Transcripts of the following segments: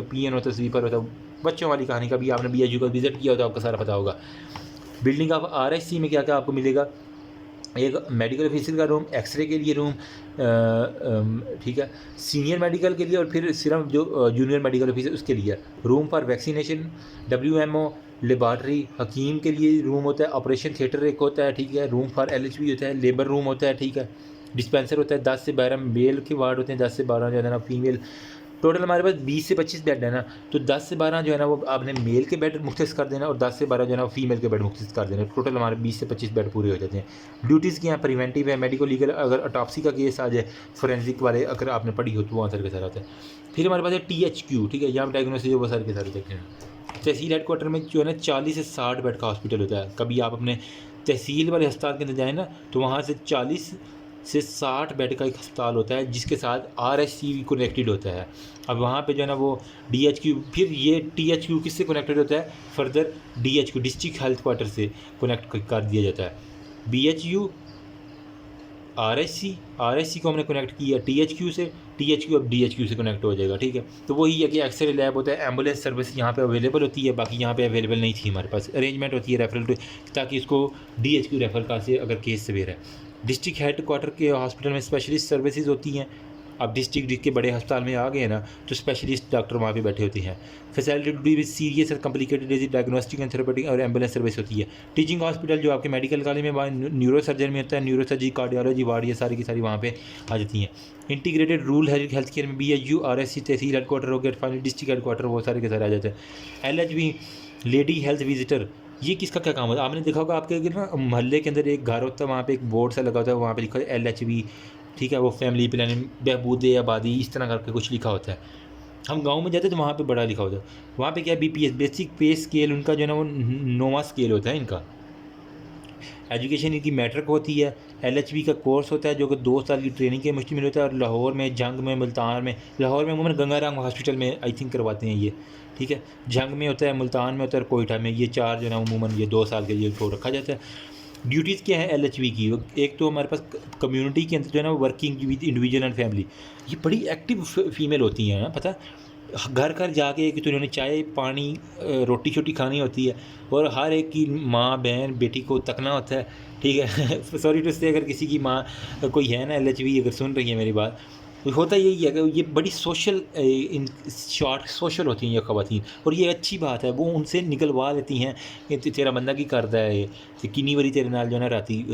PN होता है, sweeper होता है, बच्चों वाली कहानी का भी आपने बीएचयू का विजिट किया हो तो आपको सारा पता होगा। बिल्डिंग ऑफ आरएससी में क्या क्या आपको मिलेगा, एक मेडिकल ऑफिसर का रूम, एक्सरे के लिए रूम, ठीक है, सीनियर मेडिकल के लिए, और फिर सिर्फ जो जूनियर मेडिकल ऑफिसर उसके लिए room for vaccination, WMO, laboratory, हकीम के लिए रूम होता है, ऑपरेशन थिएटर एक होता है, ठीक है, रूम फॉर एलएचबी होता है, लेबर रूम होता है, ठीक है, डिस्पेंसर होता है, 10 से 12 मेल के वार्ड होते हैं, 10 से 12 जो है ना फीमेल। टोटल हमारे पास 20 से 25 बेड है ना, तो 10 से 12 जो है ना वो आपने मेल के बेड मुख्तस कर देना, और 10 से 12 जो है ना फीमेल के बेड मुख्तस कर देना। टोटल हमारे 20 से 25 बेड पूरे हो जाते हैं। ड्यूटीज़ क्या हैं, प्रिवेंटिव है, मेडिको लीगल, अगर ऑटोप्सी का केस आ जाए, फोरेंसिक वाले अगर आपने पढ़ी हो तो वो आंसर के साथ आता है। फिर हमारे पास है THQ, ठीक है, यहाँ डायग्नोसिस वो सारे के सारे देखते हैं। तहसील हेडक्वार्टर में जो है ना 40 से 60 बेड का हॉस्पिटल होता है। कभी आप अपने तहसील वाले अस्पताल के अंदर जाएँ ना, तो वहाँ से 40 से 60 बेड का एक अस्पताल होता है जिसके साथ RSC कनेक्टेड होता है। अब वहाँ पे जो है ना वो DHQ, फिर ये THQ किससे कनेक्टेड होता है, further DHQ district health quarter से कनेक्ट कर दिया जाता है। BHU RSC को हमने कनेक्ट किया THQ से, THQ अब DHQ से कनेक्ट हो जाएगा, ठीक है। तो वही है कि एक्सरे लैब होता है, एम्बुलेंस सर्विस यहाँ पे अवेलेबल होती है, बाकी यहाँ पे अवेलेबल नहीं थी हमारे पास। अरेंजमेंट होती है रेफरल ताकि इसको DHQ रेफर का से अगर केस सवेर है। डिस्ट्रिक्ट हेड क्वार्टर के हॉस्पिटल में स्पेशलिस्ट सर्विसेज होती हैं। अब डिस्ट्रिक्ट के बड़े अस्पताल में आ गए हैं ना, तो स्पेशलिस्ट डॉक्टर वहाँ पे बैठे होते हैं। फैसिलिटी टू विद सीरियस और complicated disease, diagnostic and therapeutic और एम्बुलेंस सर्विस होती है। टीचिंग हॉस्पिटल जो आपके मेडिकल कॉलेज में न्यूरो सर्जन में होता है, न्यूरोसर्जरी, कार्डियोलॉजी वार्ड, ये सारी की सारी वहाँ पे आ जाती हैं। इंटीग्रेटेड रूरल हेल्थ केयर में BHU RSC तहसील हेडक्वार्टर हो गया, फाइनली डिस्ट्रिक्ट हेडक्वार्टर, वो सारे के सारे आ जाते हैं। LHV लेडी हेल्थ विजिटर, ये किसका क्या काम होता है, आपने देखा होगा आपके ना मोहल्ले के अंदर एक घर होता है, वहाँ पे एक बोर्ड सा लगा होता है, वहाँ पे लिखा है LHV, ठीक है, वो फैमिली प्लानिंग बहबूद आबादी इस तरह करके कुछ लिखा होता है। हम गांव में जाते तो वहाँ पे बड़ा लिखा होता है। वहाँ पे क्या BPS बेसिक पे स्केल उनका जो है ना वो 9वां स्केल होता है इनका। एजुकेशन इनकी मैट्रिक होती है। LHV का कोर्स होता है जो कि 2 साल की ट्रेनिंग के मुश्तमिल होता है, और लाहौर में, जंग में, मुल्तान में, लाहौर में अमूमन गंगाराम हॉस्पिटल में आई थिंक करवाते हैं ये, ठीक है, जंग में होता है, मुल्तान में होता है, और कोयटा में, ये 4 जो है ना अमूमन ये 2 साल के लिए को रखा जाता है। ड्यूटीज़ क्या है LHV की, एक तो हमारे पास कम्युनिटी के अंदर जो है ना working with individual and family, ये बड़ी एक्टिव फीमेल होती हैं, पता है, घर घर जाके कि तो उन्होंने चाय पानी रोटी शोटी खानी होती है, और हर एक की माँ बहन बेटी को तकना होता है, ठीक है। सॉरी टू से अगर किसी की माँ कोई है ना LHV अगर सुन रही है मेरी बात, तो होता यही है कि ये बड़ी सोशल इन शॉर्ट सोशल होती हैं ये ख़वातीन, और ये अच्छी बात है, वो उनसे निकलवा लेती हैं कि तेरा बंदा की करता है, तो किन्नी बारी तेरे नाल जो है ना राती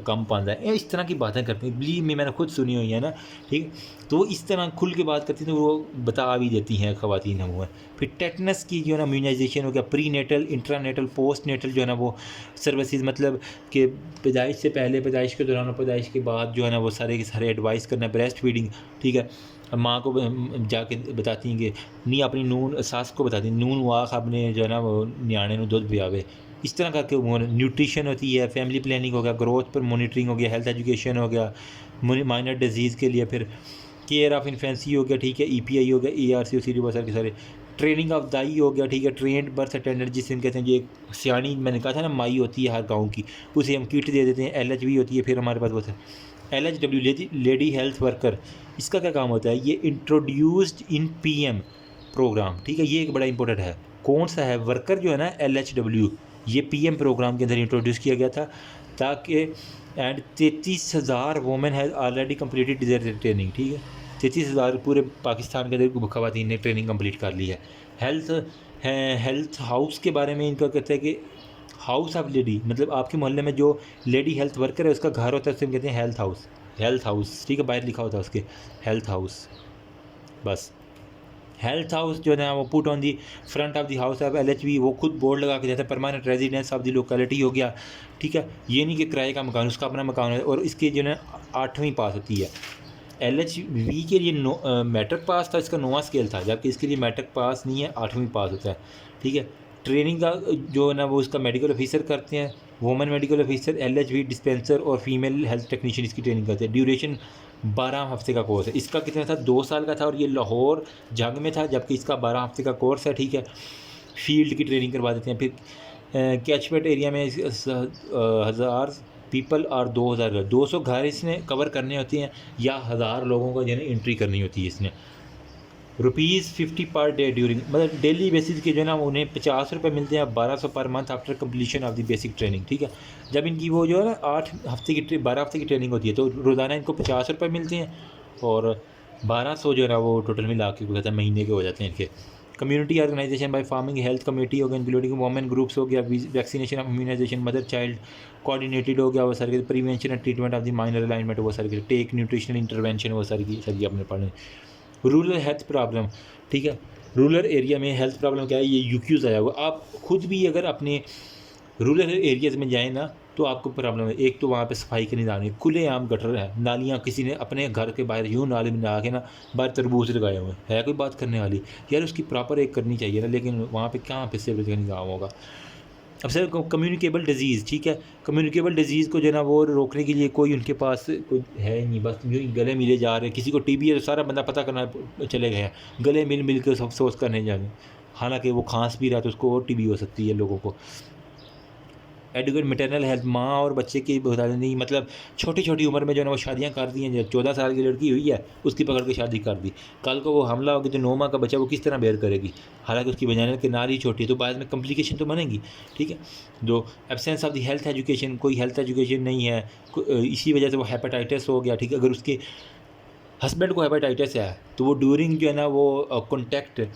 कम पाता है, इस तरह की बातें करती हैं। बिलीव में मैंने खुद सुनी हुई है ना, ठीक, तो वो इस तरह खुल के बात करती हैं, तो वो बता भी देती हैं ख़वातीन हम हुआ। फिर टेटनस की जो है ना इम्यूनाइजेशन हो गया, prenatal, intranatal, postnatal जो है ना वो सर्विसेज, मतलब कि पैदाइश से पहले, पैदाइश के दौरान और पैदाइश के बाद जो है ना वो सारे के सारे एडवाइस करना, ब्रेस्ट फीडिंग, ठीक है, माँ को जाके बताती हैं कि नहीं अपनी नून सास को बताती हैं नून वाख अपने जो है ना वो न्याणे में दूध पियावे, इस तरह करके वो न्यूट्रिशन होती है। फैमिली प्लानिंग हो गया, ग्रोथ पर मॉनिटरिंग हो गया, हेल्थ एजुकेशन हो गया, माइनर डिजीज़ के लिए, फिर केयर ऑफ इन्फेंसी हो गया, ठीक है, EPI हो गया, ARC OCD बहुत सारे के सारे, ट्रेनिंग ऑफ दाई हो गया, ठीक है, ट्रेंड बर्थ अटेंडेंट जिसे हम कहते हैं, ये सियानी मैंने कहा था ना माई होती है हर गाँव की, उसे हम किट दे देते हैं। LHV होती है। फिर हमारे पास बहुत है LHW लेडी हेल्थ वर्कर, इसका क्या काम होता है, ये इंट्रोड्यूस्ड इन PM प्रोग्राम, ठीक है, ये एक बड़ा इंपॉर्टेंट है। कौन सा है वर्कर जो है ना LHW, ये PM प्रोग्राम के अंदर इंट्रोड्यूस किया गया था, ताकि and 33,000 women has already completed desert training, ठीक है, 33,000 पूरे पाकिस्तान के अंदर ख़वातीन ने ट्रेनिंग कंप्लीट कर ली है। हेल्थ हाउस के बारे में इनका कहते हैं कि हाउस ऑफ लेडी, मतलब आपके मोहल्ले में जो लेडी हेल्थ वर्कर है उसका घर होता है, उसे हम कहते हैं हेल्थ हाउस, ठीक है, बाहर लिखा होता है उसके हेल्थ हाउस, बस हेल्थ हाउस जो है ना वो put on the front of the house of LHV, वो खुद बोर्ड लगा के जाता है permanent residence of the locality हो गया, ठीक है, ये नहीं कि किराए का मकान, उसका अपना मकान है, और इसकी जो है 8वीं पास होती है। LHV के लिए मैट्रिक पास था, इसका 9वां स्केल था, जबकि इसके लिए मैट्रिक पास नहीं है, 8वीं पास होता है, ठीक है। ट्रेनिंग का जो है ना वो इसका मेडिकल ऑफिसर करते हैं, women medical officer, LHV dispenser और फीमेल हेल्थ टेक्नीशियन इसकी ट्रेनिंग करते हैं। ड्यूरेशन 12 हफ्ते का कोर्स है। इसका कितना था, 2 साल का था, और ये लाहौर जंग में था, जबकि इसका 12 हफ्ते का कोर्स है, ठीक है। फील्ड की ट्रेनिंग करवा देते हैं। फिर कैचमेंट एरिया में 1000 पीपल और 2000 घर, 200 घर इसने कवर करने होते हैं, या 1000 लोगों को जो है एंट्री करनी होती है इसने। ₹50 पर डे ड्यूरिंग, मतलब डेली बेसिस के जो है ना उन्हें ₹50 मिलते हैं, 1200 per month after completion of the basic training, ठीक है। जब इनकी वो जो है ना 8 हफ्ते की 12 हफ्ते की ट्रेनिंग होती है तो रोज़ाना इनको ₹50 मिलते हैं, और 1200 जो है ना वो टोटल मिला के कहते हैं महीने के हो जाते हैं इनके। Community organisation by farming health committee हो गया, इंक्लूडिंग वोमेन ग्रुप्स हो गया, vaccination immunisation, mother child coordinated हो गया, वो सारे prevention and treatment of the minor alignment, वो सारे टेक न्यूट्रिशनल इंटरवेंशन, वो सारी की सारी आपने पढ़े। रूरल हेल्थ प्रॉब्लम, ठीक है, रूरल एरिया में हेल्थ प्रॉब्लम क्या है, ये यूक्यूज़ आया हुआ। आप खुद भी अगर अपने रूरल एरियाज़ में जाएँ ना तो आपको प्रॉब्लम है। एक तो वहाँ पे सफाई के निज़ाम नहीं, खुलेआम गटर है, नालियाँ किसी ने अपने घर के बाहर यूँ नाले में लगा के ना बाहर तरबूज लगाए हुए हैं, है कोई बात करने वाली? यार उसकी प्रॉपर एक करनी चाहिए ना, लेकिन वहाँ पे कहाँ पे सीवरेज का निज़ाम होगा। अब सर कम्युनिकेबल डिजीज़, ठीक है, कम्युनिकेबल डिजीज़ को जो है ना वो रोकने के लिए कोई उनके पास कोई है ही नहीं, बस यूँ ही गले मिले जा रहे हैं। किसी को टीबी है तो सारा बंदा पता करना चले गए हैं, गले मिल मिल के सब अफसोस करने जाएंगे, हालांकि वो खांस भी रहा तो उसको और टीबी हो सकती है लोगों को। एडुकेट मैटरनल हेल्थ, माँ और बच्चे की बता नहीं, मतलब छोटी छोटी उम्र में जो है ना वो शादियाँ कर दी हैं। जो 14 साल की लड़की हुई है उसकी पकड़ के शादी कर दी, कल को वो हमला होगी तो 9 माह का बच्चा वो किस तरह बेयर करेगी, हालांकि उसकी वजाइनल के नाल ही छोटी है, तो बाद में कम्प्लिकेशन तो बनेंगी, ठीक है। जो absence of the health education, कोई हेल्थ एजुकेशन नहीं है, इसी वजह से वो हेपेटाइटिस हो गया, ठीक है। अगर उसके हस्बैंड को हेपेटाइटिस है तो वो ड्यूरिंग जो है ना वो कॉन्टैक्ट,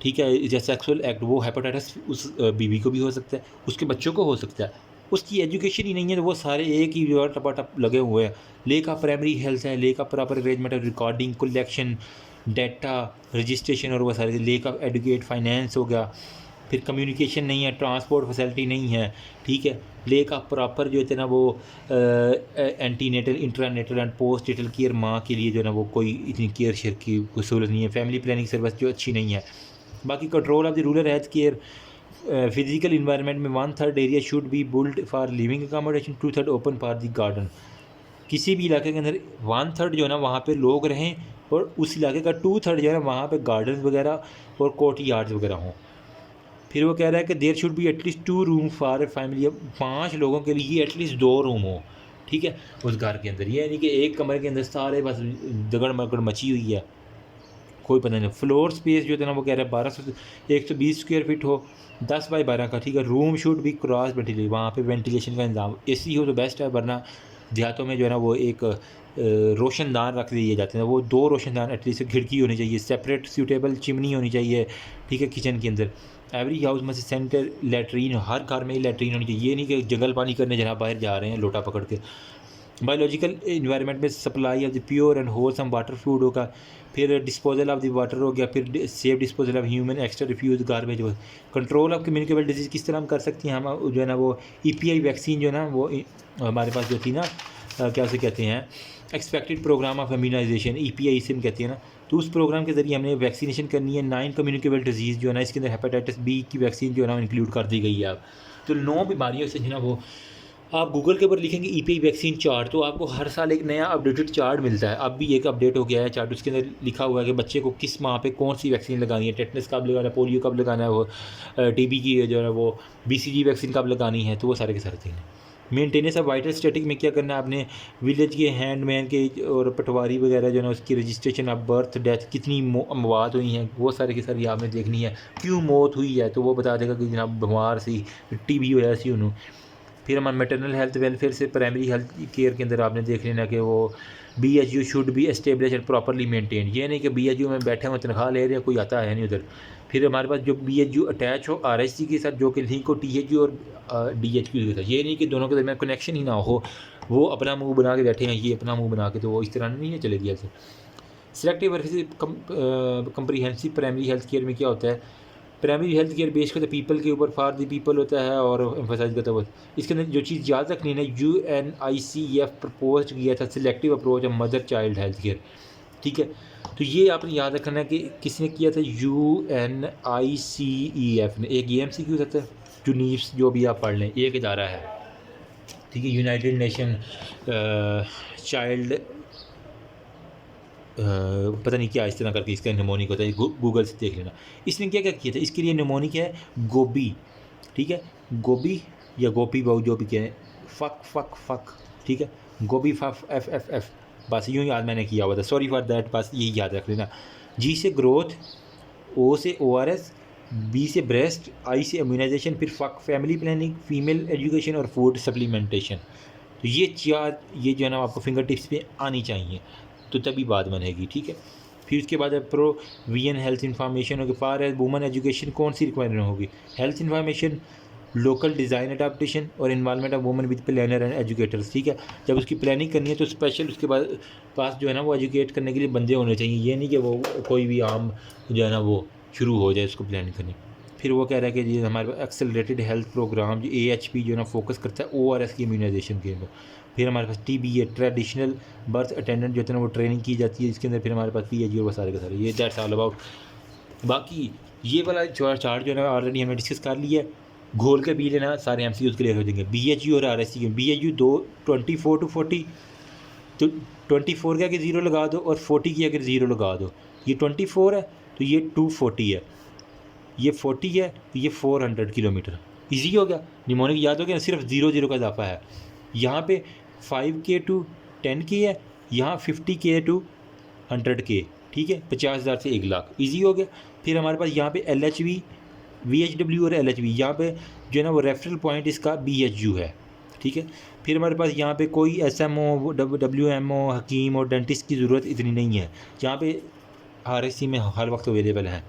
ठीक है, जैसे सेक्सुअल एक्ट, वो हेपेटाइटिस उस बीवी को भी हो सकता है, उसके बच्चों को हो सकता है। उसकी एजुकेशन ही नहीं है तो वो सारे एक ही जो टपाटप लगे हुए हैं। ले का प्राइमरी हेल्थ है, ले का proper arrangement of recording, collection, data, registration, और वो सारे ले का एडुकेट फाइनेंस हो गया। फिर कम्युनिकेशन नहीं है, ट्रांसपोर्ट फैसिलिटी नहीं है, ठीक है। ले का प्रॉपर जो है ना वो antenatal, intranatal and postnatal care, माँ के लिए जो है ना वो कोई इतनी केयर शेयर की कोई सहूलत नहीं है। फैमिली प्लानिंग सर्विस जो अच्छी नहीं है। बाकी control of the rural health care, physical environment में 1/3 area should be built for living accommodation, 2/3 open for the garden. किसी भी इलाके के अंदर 1/3 जो है ना वहाँ पे लोग रहें, और उस इलाके का 2/3 जो है ना वहाँ पे गार्डन वगैरह और कोर्ट यार्ड्स वगैरह हों। फिर वो कह रहा है कि there should be at least 2 room for a family, 5 लोगों के लिए एटलीस्ट 2 रूम हो, ठीक है, उस घर के अंदर। ये नहीं कि एक कमरे के अंदर सारे बस दगड़ मगड़ मची हुई है, कोई पता नहीं। फ्लोर स्पेस जो है ना वो कह रहा है 1200 से 120 स्क्वायर फीट हो, 10 बाई 12 का, ठीक है। रूम शुड भी क्रॉस वेंटिलेशन, वहाँ पे वेंटिलेशन का इंतजाम, एसी हो तो बेस्ट है, वरना देहातों में जो है ना वो एक रोशनदान रख दिए जाते हैं, वो 2 रोशनदान एटलीस्ट, खिड़की होनी चाहिए, सेपरेट सूटेबल चिमनी होनी चाहिए, ठीक है, किचन के अंदर। एवरी हाउस में सेंटर लेटरीन, हर घर में ही लेटरीन होनी चाहिए। ये नहीं कि जंगल पानी करने जहाँ बाहर जा रहे हैं लोटा पकड़ के। बायोलॉजिकल इन्वायरमेंट में supply of the pure and wholesome water fluid होगा। फिर डिस्पोजल ऑफ द वाटर हो गया। फिर safe disposal of human extra refuse garbage. Control of communicable disease किस तरह हम कर सकते हैं, हम जो है ना वो EPI वैक्सीन जो है ना वो हमारे पास जो थी ना, क्या उसे कहते हैं, expected programme of immunisation, EPI इसे हम कहते हैं ना, तो उस प्रोग्राम के ज़रिए हमने वैक्सीनेशन करनी है 9 कम्युनिकेबल डिजीज़ जो है ना, इसके अंदर हेपेटाइटिस B की वैक्सीन जो है ना इंक्लूड कर दी गई है अब। तो 9 बीमारियों से जो है ना वो, आप गूगल के ऊपर लिखेंगे EPI वैक्सीन चार्ट, तो आपको हर साल एक नया अपडेटेड चार्ट मिलता है। अब भी एक अपडेट हो गया है चार्ट, उसके अंदर लिखा हुआ है कि बच्चे को किस माह पे कौन सी वैक्सीन लगानी है, टेटनस कब लगाना है, पोलियो कब लगाना है, वो TB की जो है वो BCG वैक्सीन कब लगानी है, तो वो सारे के सारे थे। मेंटेनेंस ऑफ वाइटल स्टैटिक में क्या करना है आपने, विलेज के हैंडमैन के और पटवारी वगैरह जो है ना उसकी रजिस्ट्रेशन ऑफ बर्थ डेथ, कितनी मौत हुई हैं, वो सारी की सारी आपने देखनी है। क्यों मौत हुई है तो वो बता देगा कि जनाब बीमार सी, TB होया सी उन्होंने। फिर हमारे मैटरनल हेल्थ वेलफेयर से प्राइमरी हेल्थ केयर के अंदर आपने देख लेना कि वो BHU should be establish and properly maintain. ये नहीं कि BHU में बैठे हुए तनख्वाह ले रहे हैं, कोई आता है नहीं उधर। फिर हमारे पास जो BHU अटैच हो RHC के साथ, जो कि लिंक हो THU और DHQ के साथ। ये नहीं कि दोनों के दरमियान कनेक्शन ही ना हो, वो अपना मुँह बना के बैठे हैं, ये अपना मुँह बना के, तो वो इस तरह नहीं है चलेगी ऐसे। Selective versus comprehensive primary health care में क्या होता है, प्राइमरी हेल्थ केयर बेस करता है पीपल के ऊपर, फॉर द पीपल होता है और एम्फोसाइज करता है। इसके अंदर जो चीज़ याद रखनी है, UNICEF प्रपोज किया था selective approach of mother child health care, ठीक है। तो ये आपने याद रखना है कि किसने किया था, UNICEF ने। एक MCQ होता है, यूनिफ्स जो भी आप पढ़ लें, एक इदारा है, ठीक है, यूनाइटेड नेशन चाइल्ड पता नहीं क्या इस तरह करके इसका निमोनिक होता है, गूगल से देख लेना। इसने क्या क्या किया था, इसके लिए निमोनिक है गोभी, ठीक है, गोभी या गोपी बहु जो भी कहें, फक फक फक, ठीक है, गोभी FF, बस यूँ याद मैंने किया हुआ था, सॉरी फॉर दैट, बस यही याद रख लेना। जी से ग्रोथ, ओ से ORS, बी से ब्रेस्ट, आई से इम्यूनाइजेशन, फिर फैमिली प्लानिंग, फीमेल एजुकेशन और फूड सप्लीमेंटेशन। तो ये ये जो है ना आपको फिंगर टिप्स पे आनी चाहिए, तो तभी बात बनेगी, ठीक है। फिर उसके बाद प्रो वीएन हेल्थ इन्फॉर्मेशन होगी, फार एज वुमन एजुकेशन कौन सी रिक्वायरमेंट होगी, health information, local design adaptation और involvement of woman with planner and educators, ठीक है। जब उसकी प्लानिंग करनी है तो स्पेशल उसके बाद पास जो है ना वो एजुकेट करने के लिए बंदे होने चाहिए, ये नहीं कि वो कोई भी आम जो है ना वो शुरू हो जाए उसको प्लानिंग करनी। फिर वो कह रहा है कि जी हमारे पास एक्सेलरेटेड हेल्थ प्रोग्राम जो AHP जो है ना फोकस करता है ORS की इम्यूनाइजेशन के ऊपर। फिर हमारे पास TB है, ट्रेडिशनल बर्थ अटेंडेंट जो है ना वो ट्रेनिंग की जाती है इसके अंदर। फिर हमारे पास PHG और सारे के सारे, ये दैट्स ऑल अबाउट। बाकी ये वाला चार्ट जो है ना ऑलरेडी हमने डिस्कस कर लिया है, घोल के पी लेना, सारे MCQs क्लियर हो जाएंगे। BHU और RSC के BHU 24 to 40, तो 24 के आगे 0 लगा दो और 40 के आगे 0 लगा दो। ये 24 है तो ये 240 है, ये 40 है तो ये 400 किलोमीटर। ईजी हो गया, निमोनिक याद हो गया, सिर्फ 0 का इजाफा है। यहाँ पे 5K to 10K है, यहाँ 50K to 100K, ठीक है, 50,000 से 1 लाख, ईजी हो गया। फिर हमारे पास यहाँ पे LHV, VHW और LHV, यहाँ पे जो है ना वो रेफरल पॉइंट इसका BHU है, ठीक है। फिर हमारे पास यहाँ पे कोई SMO, WMO, हकीम और डेंटिस्ट की ज़रूरत इतनी नहीं है। यहाँ पे RSC में हर वक्त अवेलेबल हैं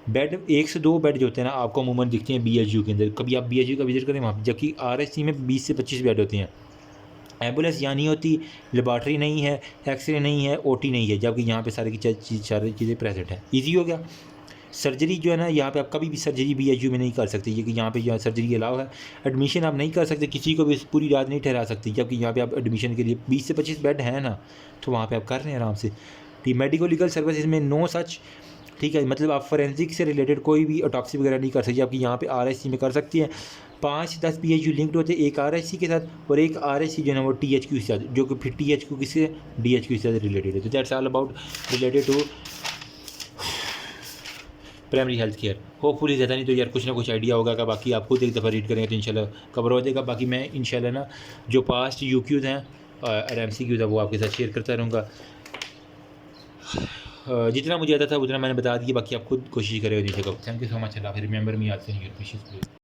बेड, 1 से 2 बेड जो होते हैं ना आपको अमूमन दिखते हैं BHU के अंदर। कभी आप BHU का विजिट करें वहाँ पर, जबकि RSC में 20 से 25 बेड होते हैं। एम्बुलेंस यहाँ नहीं होती, लेबॉर्ट्री नहीं है, एक्सरे नहीं है, OT नहीं है, जबकि यहाँ पे सारी चीज़ें प्रेजेंट हैं। ईजी हो गया। सर्जरी जो है ना यहाँ पे आप कभी भी सर्जरी BHU में नहीं कर सकते, ये कि यहाँ पे यहाँ सर्जरी अलाउ है। एडमिशन आप नहीं कर सकते, किसी को भी पूरी रात नहीं ठहरा सकते, जबकि यहाँ पे आप एडमिशन के लिए 20 से 25 बेड हैं ना, तो वहाँ पे आप कर रहे हैं आराम से। ठीक, मेडिको लीगल सर्विसेज में नो सच, ठीक है, मतलब आप फोरेंसिक से रिलेटेड कोई भी ऑटोप्सी वगैरह नहीं कर सकते, जबकि यहाँ पे RSC में कर सकती हैं। 5 से 10 BHU लिंक्ड होते हैं, एक RSC के साथ और एक RSC जो है ना वो THQ के साथ, जो कि फिर THQ किससे, DHQ के साथ रिलेटेड है। तो that's all about related to primary health care. Hopefully ज़्यादा नहीं तो यार कुछ ना कुछ आइडिया होगा का, बाकी आप खुद एक दफ़ा रीड करेंगे तो इंशाल्लाह कवर हो जाएगा। बाकी मैं इंशाल्लाह ना जो पास्ट UQs हैं और MCQs है वो आपके साथ शेयर करता रहूँगा। जितना मुझे आता था उतना मैंने बता दिया, बाकी आप खुद कोशिश करें नीचे को। Thank you so much. Allah remember मी, आज से